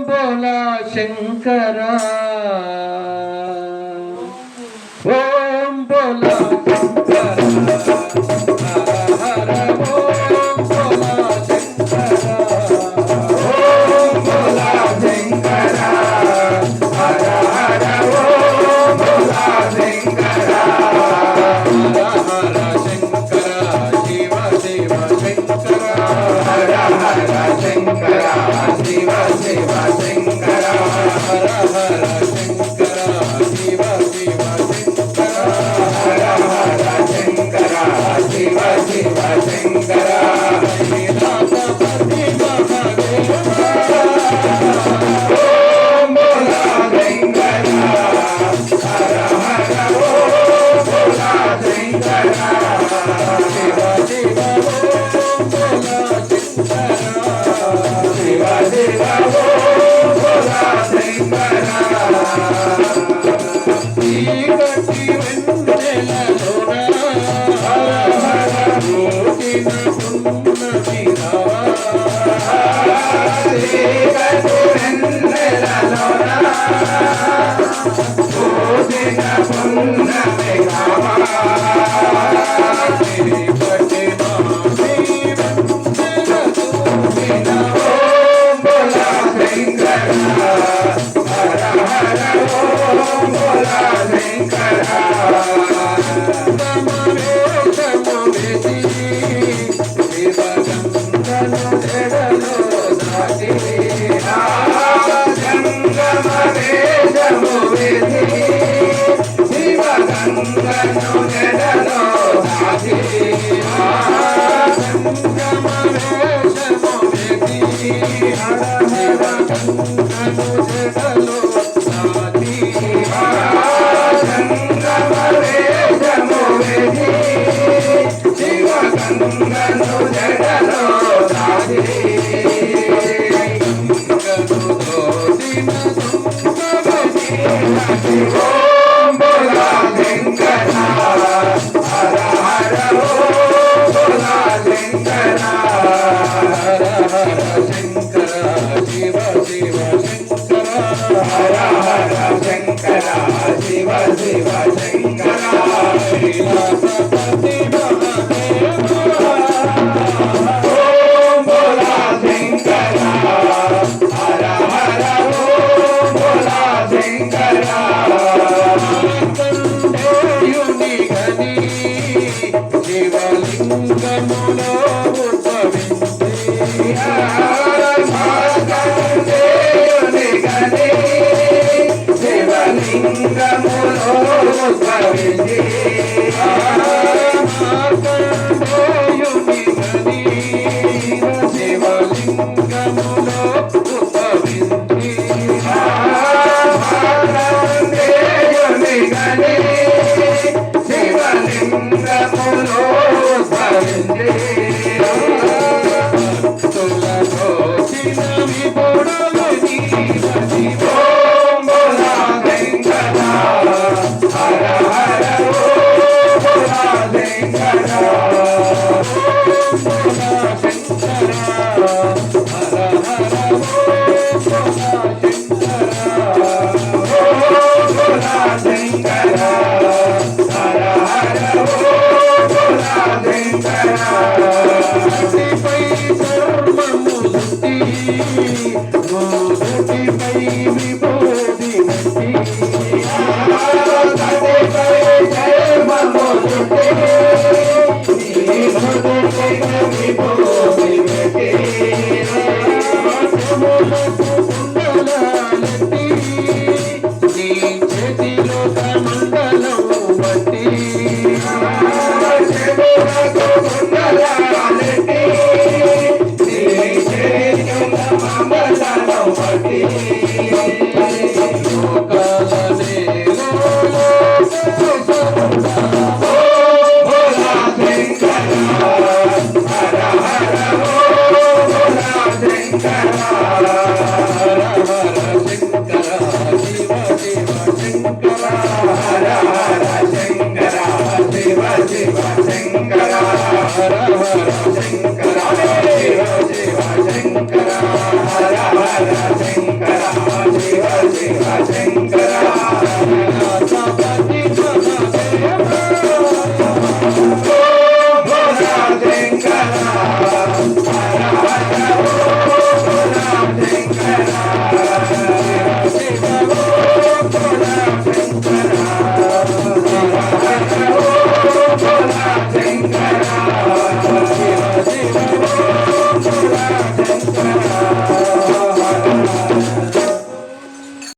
బోలా శంకరా ఓం బోలా శంకరా హర హర ఓం బోలా శంకరా ఓం బోలా శంకరా హర హర ఓం బోలా శంకరా హర హర శంకర శివ శివ శంకర హర హర శంకర శివ శివ శంకర హర హర శంకర శివ శివ శంకర హర హర శంకర శివ శివ శంకర లీలాపతి మహాదేవ ఓం బోలా శంకర హర హర ఓం బోలా శంకర శివ శివ ఓం బోలా శంకర శివ శివ ఓం బోలా శంకర చీకటి వెన్నెలలోన హర హర జ్యోతిన పున్నమి రావా చీకటి వెన్నెలలోన జ్యోతిన పున్నమి రావా చీకటి మాని వెన్నెల ఓం బోలా శంకర హర హర ఓం బోలా శంకర గమవేశము వేసి శివగంగను జడలో దాటి గమవేశము వేసి శివగంగను జడలో దాటి గమవేశము వేసి శివగంగను జడలో దాటి గమవేశము వేసి శివగంగను జడలో దాటి ఓం బోలా శంకర హర హర ఓం బోలా శంకర హర హర శంకర శివ శివ శంకర హర హర శంకర శివ శివ శంకర లీలాపతి మహాదేవ ఓం బోలా శంకర హర హర ఓం బోలా శంకర మార్కండేయుని గని శివలింగములో ఉద్భవించి మార్కండేయుని గని శివలింగములో ఉద్భవించి మార్కండేయుని గని శివలింగములో ఉద్భవించి మార్కండేయుని గని శివలింగములో ఉద్భవించి భక్తులతో చిన్నవి పొడవని ఓం బోలా శంకర హర హర ఓం బోలా శంకర ఓం బోలా శంకర హర హర ఓం బోలా శంకర ఓం బోలా శంకర హర హర ఓం బోలా శంకర పై ధర్మము దుటి గోదుటిపై విభూది నటి పై ధర్మము దుటి గోదుటిపై విభూది నటి రాజములకు కుండలాలటి నీ చేతిలో కమండలం బట్టి రాజములకు కుండలాలటి నీ చేతిలో కమండలం బట్టి